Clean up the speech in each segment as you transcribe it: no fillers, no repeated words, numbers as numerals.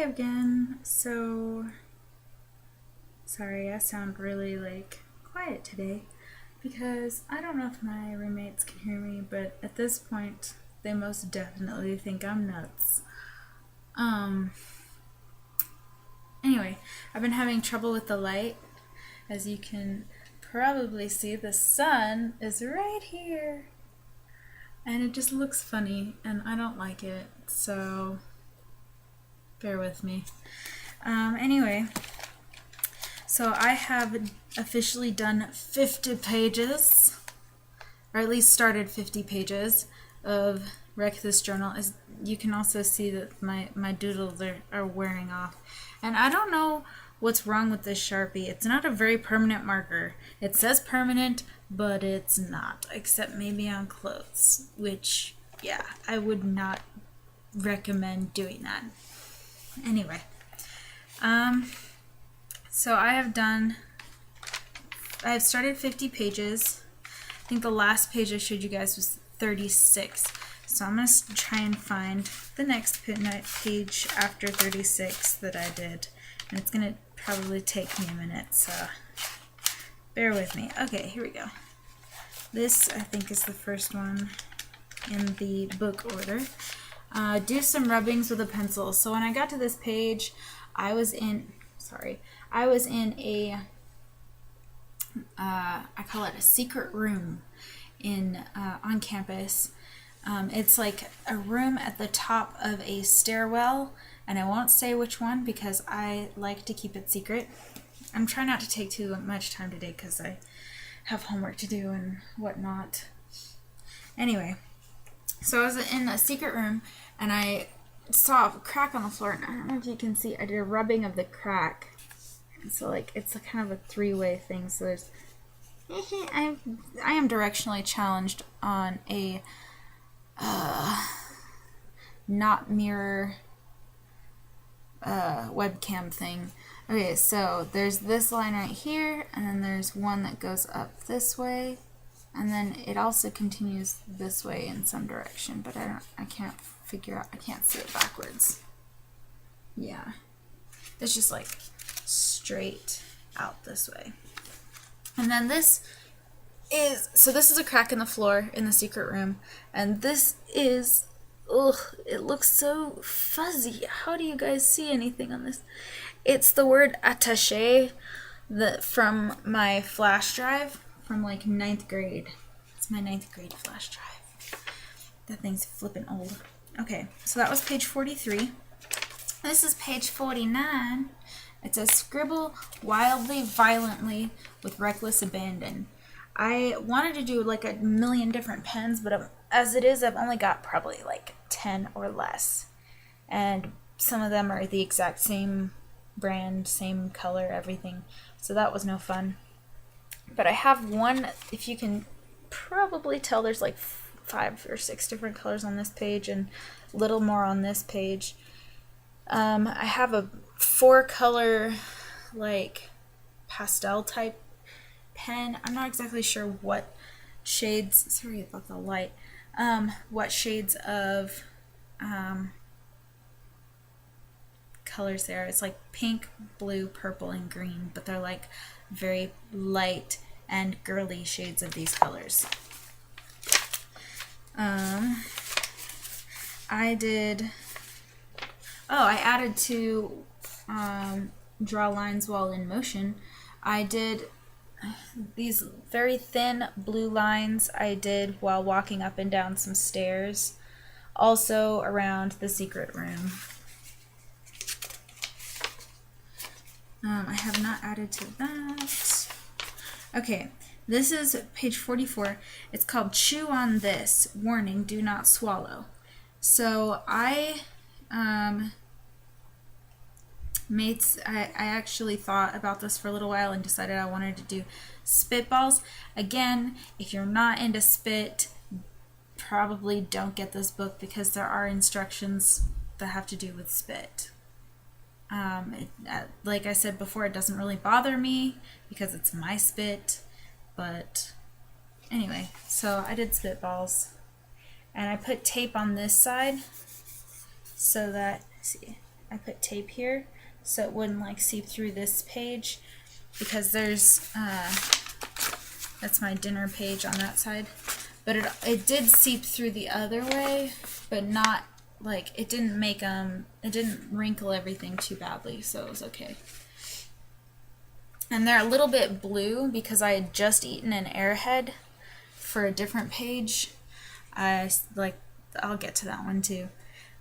again. So, sorry, I sound really quiet today because I don't know if my roommates can hear me, but at this point, they most definitely think I'm nuts. Anyway, I've been having trouble with the light. As you can probably see, the sun is right here. And it just looks funny, and I don't like it, so bear with me. Anyway, so I have officially done 50 pages, or at least started 50 pages of Wreck This Journal. As you can also see that my doodles are wearing off. And I don't know what's wrong with this Sharpie. It's not a very permanent marker. It says permanent, but it's not, except maybe on clothes, which, yeah, I would not recommend doing that. Anyway, so I have started 50 pages. I think the last page I showed you guys was 36. So I'm going to try and find the next page after 36 that I did. And it's going to probably take me a minute, so bear with me. Okay, here we go. This, I think, is the first one in the book order. Do some rubbings with a pencil. So when I got to this page, I was in a, I call it a secret room on campus. It's like a room at the top of a stairwell, and I won't say which one because I like to keep it secret. I'm trying not to take too much time today because I have homework to do and whatnot. Anyway, so I was in a secret room, and I saw a crack on the floor, and I don't know if you can see, I did a rubbing of the crack. And so it's a kind of a three-way thing. So there's, I am directionally challenged on a not mirror webcam thing. Okay, so there's this line right here, and then there's one that goes up this way, and then it also continues this way in some direction, but I can't figure out, I can't see it backwards. Yeah, it's just like straight out this way. And then this is a crack in the floor in the secret room, and this is, it looks so fuzzy. How do you guys see anything on this? It's the word attaché from my flash drive from 9th grade. It's my 9th grade flash drive. That thing's flippin' old. Okay, so that was page 43. This is page 49. It says, scribble wildly, violently, with reckless abandon. I wanted to do a million different pens, but as it is, I've only got probably 10 or less. And some of them are the exact same brand, same color, everything. So that was no fun. But I have one, if you can probably tell, there's 5 or 6 different colors on this page and a little more on this page. I have a 4-color, pastel type pen. I'm not exactly sure what shades, sorry about the light, what shades of colors there. It's pink, blue, purple, and green, but they're very light and girly shades of these colors. I added to draw lines while in motion. I did these very thin blue lines I did while walking up and down some stairs, also around the secret room. I have not added to that. Okay, this is page 44. It's called Chew on This. Warning, do not swallow. So I actually thought about this for a little while and decided I wanted to do spitballs. Again, if you're not into spit, probably don't get this book because there are instructions that have to do with spit. Like I said before, it doesn't really bother me because it's my spit, but anyway, so I did spitballs, and I put tape on this side so that, see, I put tape here so it wouldn't like seep through this page, because there's that's my dinner page on that side, but it did seep through the other way, but not like it didn't wrinkle everything too badly, so it was okay. And they're a little bit blue because I had just eaten an Airhead for a different page. I'll get to that one too.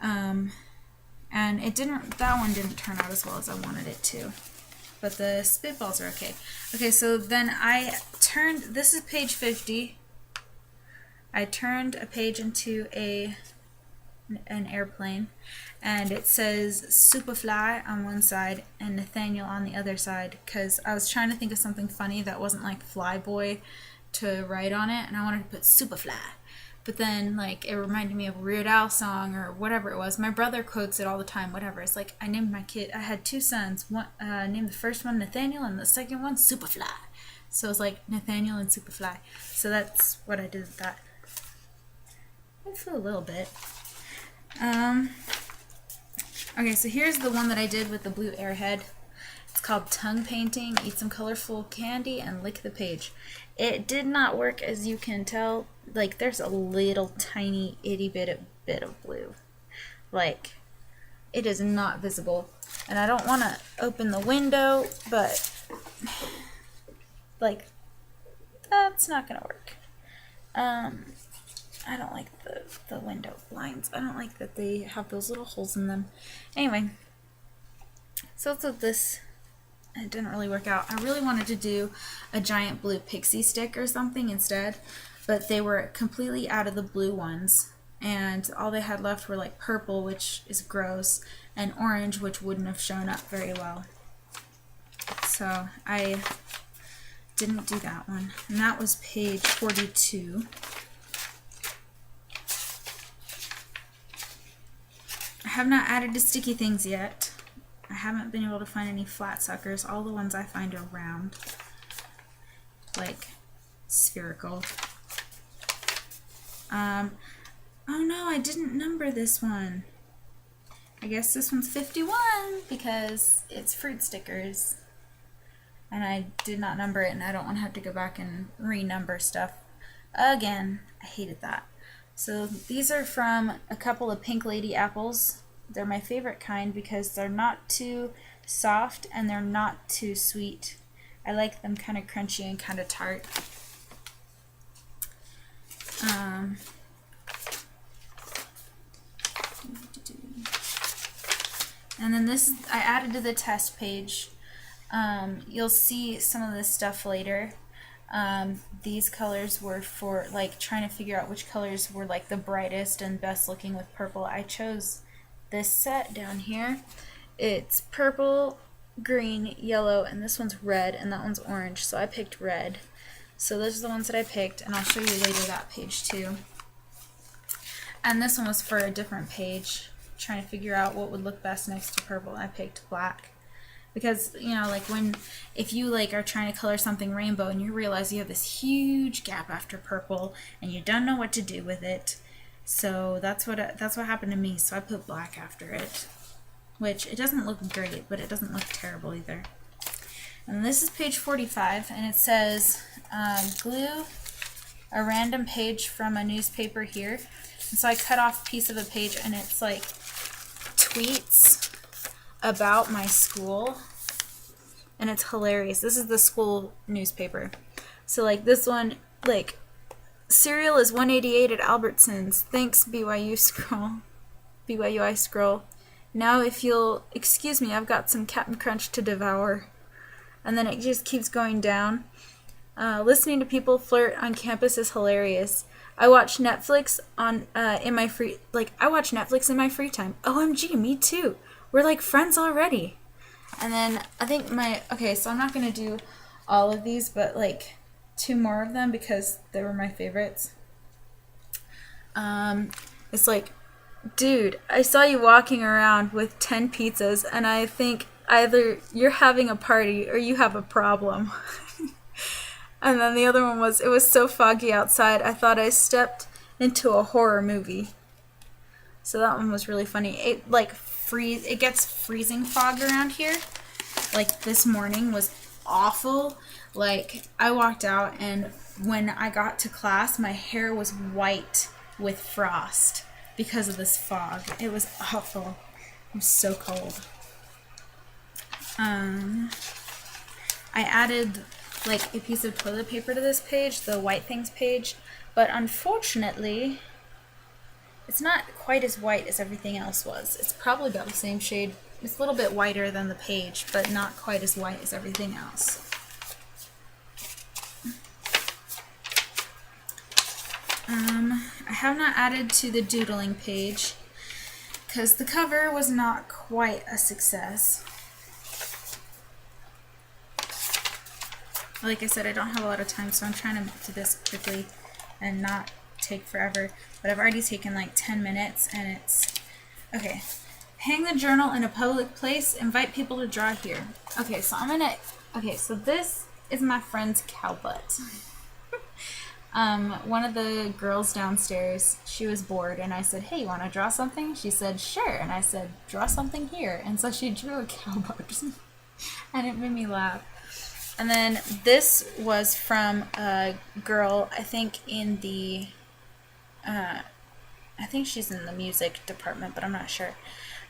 And that one didn't turn out as well as I wanted it to. But the spitballs are okay. Okay, so then I turned, this is page 50. I turned a page into an airplane, and it says Superfly on one side and Nathaniel on the other side, because I was trying to think of something funny that wasn't like Flyboy to write on it, and I wanted to put Superfly. But then, like, it reminded me of a Weird Al song or whatever it was. My brother quotes it all the time, whatever. It's like, I named my kid, I had 2 sons. One, named the first one Nathaniel and the second one Superfly. So it was like Nathaniel and Superfly. So that's what I did with that. It flew a little bit. Okay, so here's the one that I did with the blue Airhead. It's called Tongue Painting. Eat some colorful candy and lick the page. It did not work, as you can tell. Like, there's a little tiny itty bit of blue. Like, it is not visible. And I don't want to open the window, but like, that's not gonna work. I don't like the window blinds. I don't like that they have those little holes in them. Anyway, so that's what this, it didn't really work out. I really wanted to do a giant blue pixie stick or something instead, but they were completely out of the blue ones, and all they had left were like purple, which is gross, and orange, which wouldn't have shown up very well. So I didn't do that one, and that was page 42. I have not added the sticky things yet. I haven't been able to find any flat suckers. All the ones I find are round, like spherical. Oh no, I didn't number this one. I guess this one's 51 because it's fruit stickers. And I did not number it, and I don't want to have to go back and renumber stuff again. I hated that. So these are from a couple of Pink Lady apples. They're my favorite kind because they're not too soft and they're not too sweet. I like them kind of crunchy and kind of tart. And then this, I added to the test page. You'll see some of this stuff later. These colors were for like trying to figure out which colors were like the brightest and best looking with purple. I chose this set down here. It's purple, green, yellow, and this one's red, and that one's orange, so I picked red. So those are the ones that I picked, and I'll show you later that page too. And this one was for a different page, trying to figure out what would look best next to purple. I picked black. Because, you know, like if you like are trying to color something rainbow and you realize you have this huge gap after purple and you don't know what to do with it. So that's what happened to me. So I put black after it, which it doesn't look great, but it doesn't look terrible either. And this is page 45, and it says glue a random page from a newspaper here. And so I cut off a piece of a page, and it's like tweets about my school, and it's hilarious. This is the school newspaper. So like this one, like, cereal is 188 at Albertsons. Thanks, BYU I scroll. Now if you'll excuse me, I've got some Captain Crunch to devour. And then it just keeps going down. Listening to people flirt on campus is hilarious. I watch Netflix in my free time. OMG, me too. We're like friends already. And then I think so I'm not going to do all of these, but like 2 more of them because they were my favorites. It's like, dude, I saw you walking around with 10 pizzas, and I think either you're having a party or you have a problem. And then the other one was, it was so foggy outside, I thought I stepped into a horror movie. So that one was really funny. It like it gets freezing fog around here. Like this morning was awful. Like I walked out and when I got to class, my hair was white with frost because of this fog. It was awful. It was so cold. I added like a piece of toilet paper to this page, the white things page, but unfortunately it's not quite as white as everything else was. It's probably about the same shade. It's a little bit whiter than the page, but not quite as white as everything else. I have not added to the doodling page because the cover was not quite a success. Like I said, I don't have a lot of time, so I'm trying to do this quickly and not take forever. But I've already taken like 10 minutes and it's... Okay. Hang the journal in a public place. Invite people to draw here. Okay, so I'm gonna... Okay, so this is my friend's cow butt. One of the girls downstairs, she was bored and I said, hey, you want to draw something? She said, sure. And I said, draw something here. And so she drew a cow butt. And it made me laugh. And then this was from a girl, I think in the, I think she's in the music department, but I'm not sure.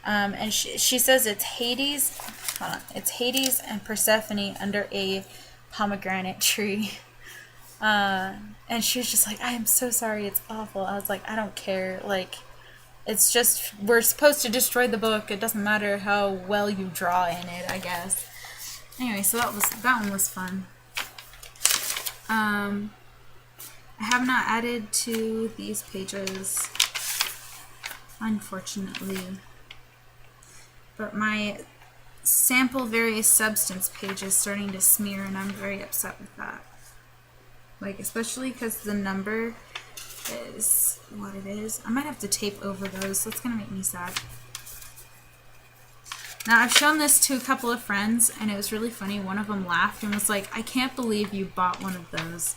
And she says it's Hades, hold on, it's Hades and Persephone under a pomegranate tree. And she was just like, I am so sorry, it's awful. I was like, I don't care, like, it's just, we're supposed to destroy the book, it doesn't matter how well you draw in it, I guess. Anyway, so that one was fun. I have not added to these pages, unfortunately. But my sample various substance page is starting to smear, and I'm very upset with that. Like, especially because the number is what it is. I might have to tape over those. That's going to make me sad. Now, I've shown this to a couple of friends, and it was really funny. One of them laughed and was like, I can't believe you bought one of those.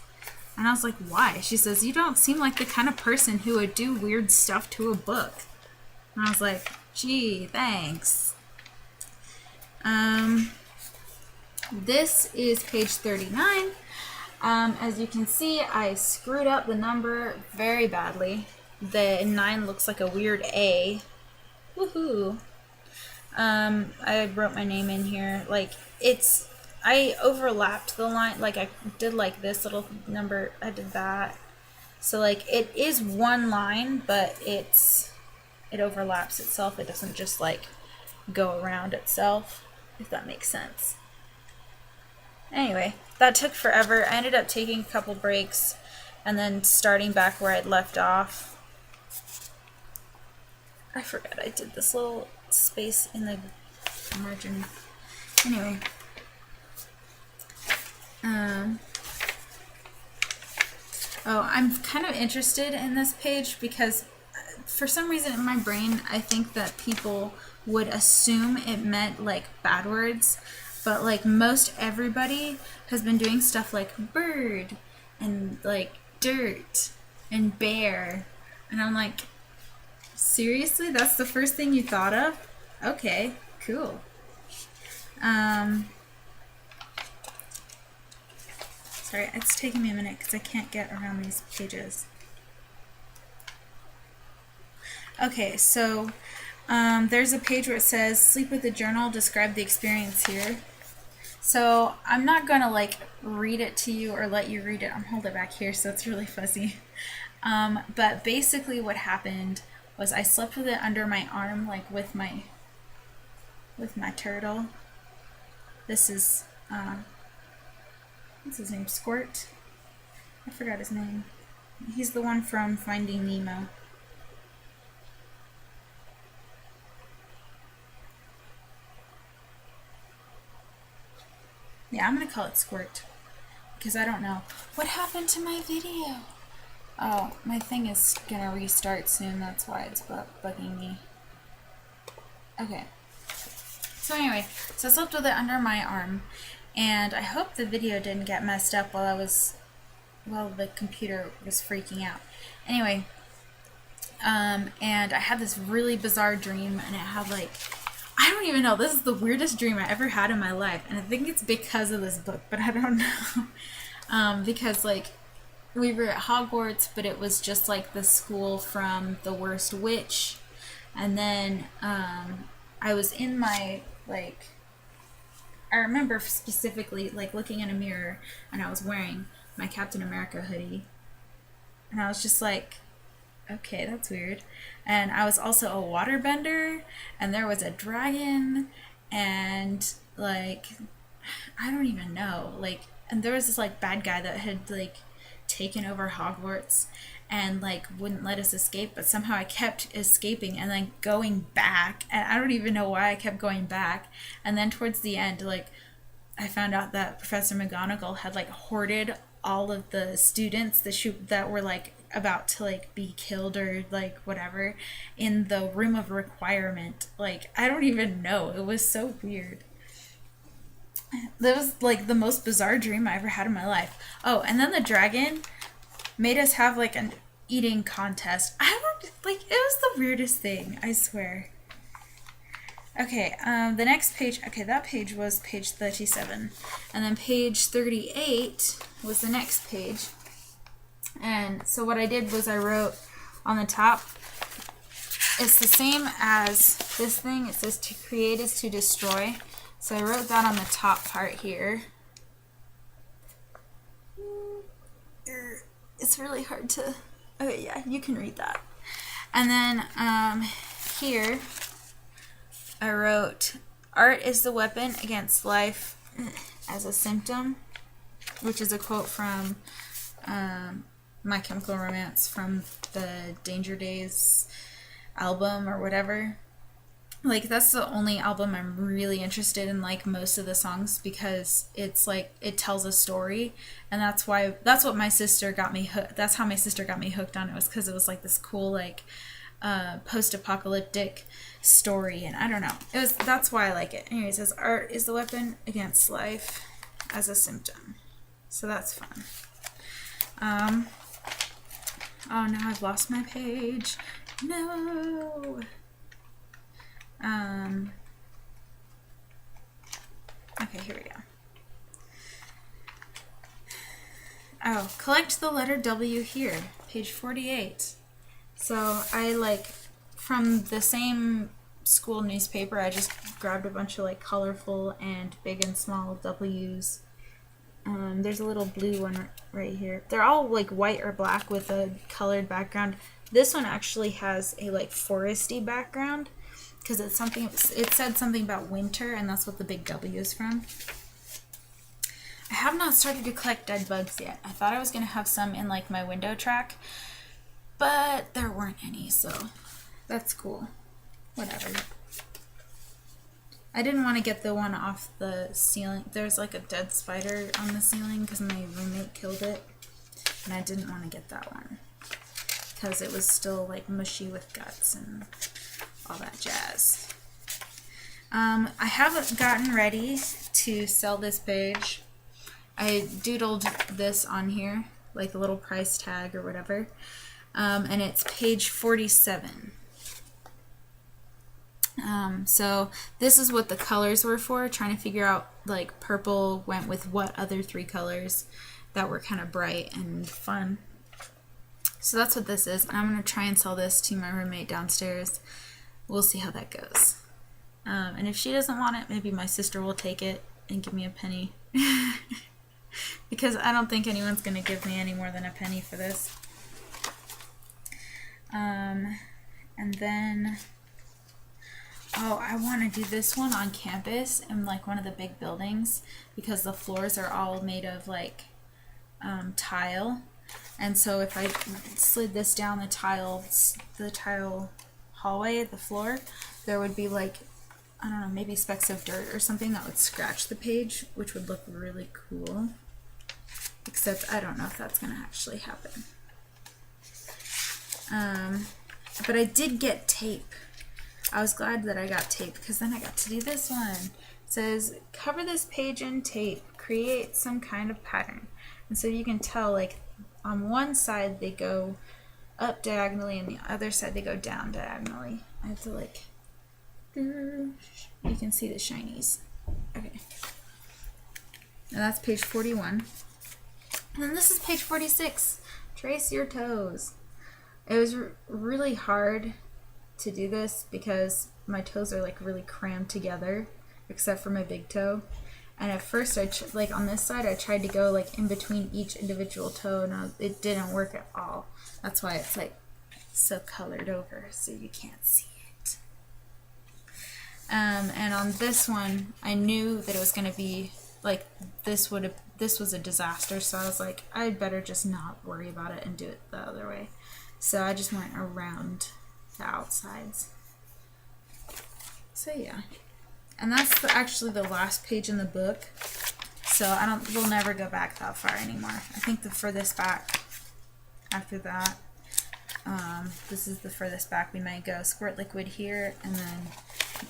And I was like, why? She says, you don't seem like the kind of person who would do weird stuff to a book. And I was like, gee, thanks. This is page 39. As you can see, I screwed up the number very badly. The 9 looks like a weird A. Woohoo! I wrote my name in here. Like, I overlapped the line. Like, I did like this little number. I did that. So, like, it is one line, but it overlaps itself. It doesn't just, like, go around itself, if that makes sense. Anyway, that took forever. I ended up taking a couple breaks and then starting back where I'd left off. I forgot I did this little space in the margin. Anyway. Oh, I'm kind of interested in this page because for some reason in my brain I think that people would assume it meant like bad words, but like most everybody has been doing stuff like bird and like dirt and bear, and I'm like, seriously? That's the first thing you thought of? Okay, cool. Sorry, it's taking me a minute because I can't get around these pages. Okay, so there's a page where it says, sleep with the journal, describe the experience here. So I'm not going to like read it to you or let you read it. I'm holding it back here, so it's really fuzzy. But basically what happened was I slept with it under my arm, like with my turtle. This is, what's his name? Squirt? I forgot his name. He's the one from Finding Nemo. Yeah, I'm going to call it Squirt, because I don't know. What happened to my video? Oh, my thing is going to restart soon, that's why it's bugging me. Okay. So anyway, so I slept with it under my arm, and I hope the video didn't get messed up while the computer was freaking out. Anyway, and I had this really bizarre dream, and it had like, I don't even know, this is the weirdest dream I ever had in my life, and I think it's because of this book, but I don't know. Because like, we were at Hogwarts, but it was just like the school from The Worst Witch, and then I was in my, like, I remember specifically like looking in a mirror, and I was wearing my Captain America hoodie, and I was just like, okay, that's weird. And I was also a waterbender, and there was a dragon, and like, I don't even know, like, and there was this like bad guy that had like taken over Hogwarts and like wouldn't let us escape, but somehow I kept escaping and then going back, and I don't even know why I kept going back. And then towards the end, like, I found out that Professor McGonagall had like hoarded all of the students that were like about to like be killed or like whatever in the room of requirement. Like, I don't even know, it was so weird. That was like the most bizarre dream I ever had in my life. Oh, and then the dragon made us have like an eating contest. I don't, like, it was the weirdest thing, I swear. Okay, the next page, okay, that page was page 37, and then page 38 was the next page. And so what I did was I wrote on the top, it's the same as this thing, it says to create is to destroy. So I wrote that on the top part here. It's really hard to, okay, yeah, you can read that. And then here I wrote, art is the weapon against life as a symptom, which is a quote from My Chemical Romance, from the Danger Days album or whatever. Like, that's the only album I'm really interested in, like, most of the songs, because it's like, it tells a story, and that's what my sister got me hooked. That's how my sister got me hooked on it, was because it was like this cool, like, post-apocalyptic story, and I don't know, that's why I like it. Anyways, it says art is the weapon against life as a symptom, so that's fun. Oh, now I've lost my page. No. Okay, here we go. Oh, collect the letter W here, page 48. So I, like, from the same school newspaper, I just grabbed a bunch of like colorful and big and small W's. There's a little blue one right here. They're all like white or black with a colored background. This one actually has a like foresty background, because it said something about winter, and that's what the big W is from. I have not started to collect dead bugs yet. I thought I was going to have some in like my window track, but there weren't any, so that's cool. Whatever. I didn't want to get the one off the ceiling. There's like a dead spider on the ceiling because my roommate killed it, and I didn't want to get that one because it was still like mushy with guts and all that jazz. I haven't gotten ready to sell this page. I doodled this on here, like a little price tag or whatever, and it's page 47. So this is what the colors were for, trying to figure out, like, purple went with what other three colors that were kind of bright and fun. So that's what this is, and I'm going to try and sell this to my roommate downstairs. We'll see how that goes. And if she doesn't want it, maybe my sister will take it and give me a penny. Because I don't think anyone's going to give me any more than a penny for this. And then, oh, I want to do this one on campus in like one of the big buildings, because the floors are all made of like tile. And so if I slid this down the tile hallway, the floor, there would be like, I don't know, maybe specks of dirt or something that would scratch the page, which would look really cool. Except I don't know if that's going to actually happen. But I did get tape. I was glad that I got tape, because then I got to do this one. It says, cover this page in tape, create some kind of pattern. And so you can tell, like, on one side they go up diagonally, and the other side they go down diagonally. I have to like, you can see the shinies. Okay. Now that's page 41. And then this is page 46. Trace your toes. It was really hard to do this because my toes are like really crammed together, except for my big toe. And at first, like on this side, I tried to go like in between each individual toe, and it didn't work at all. That's why it's like so colored over, so you can't see it. And on this one, I knew that it was going to be like this was a disaster, so I was like, I'd better just not worry about it and do it the other way. So I just went around the outsides. So yeah. And that's actually the last page in the book. So we'll never go back that far anymore. I think the furthest back after that, this is the furthest back we might go. Squirt liquid here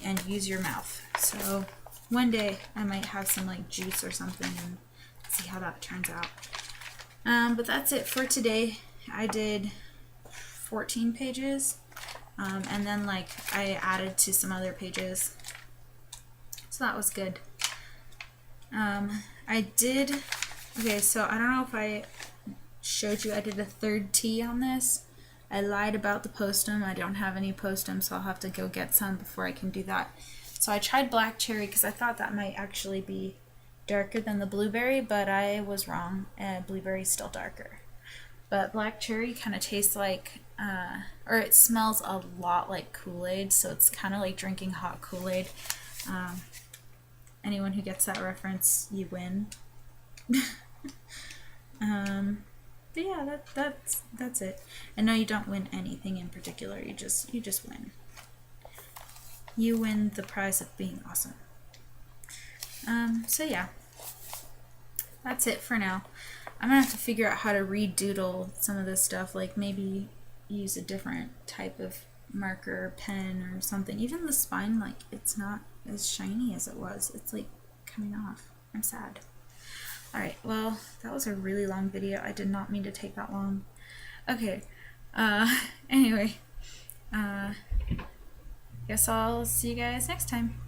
and use your mouth. So one day I might have some like juice or something and see how that turns out. But that's it for today. I did 14 pages, and then like I added to some other pages. So that was good. Okay, so I don't know if I showed you, I did a third T on this. I lied about the postum. I don't have any postum, so I'll have to go get some before I can do that. So I tried black cherry because I thought that might actually be darker than the blueberry, but I was wrong. Blueberry's still darker. But black cherry kind of tastes like, or it smells a lot like Kool-Aid, so it's kind of like drinking hot Kool-Aid. Anyone who gets that reference, you win. But yeah, that's it. And no, you don't win anything in particular. You just win. You win the prize of being awesome. So yeah, that's it for now. I'm gonna have to figure out how to redoodle some of this stuff. Like maybe use a different type of marker, pen, or something. Even the spine, like it's not as shiny as it was. It's like coming off. I'm sad. Alright, well, that was a really long video. I did not mean to take that long. Okay, anyway, guess I'll see you guys next time.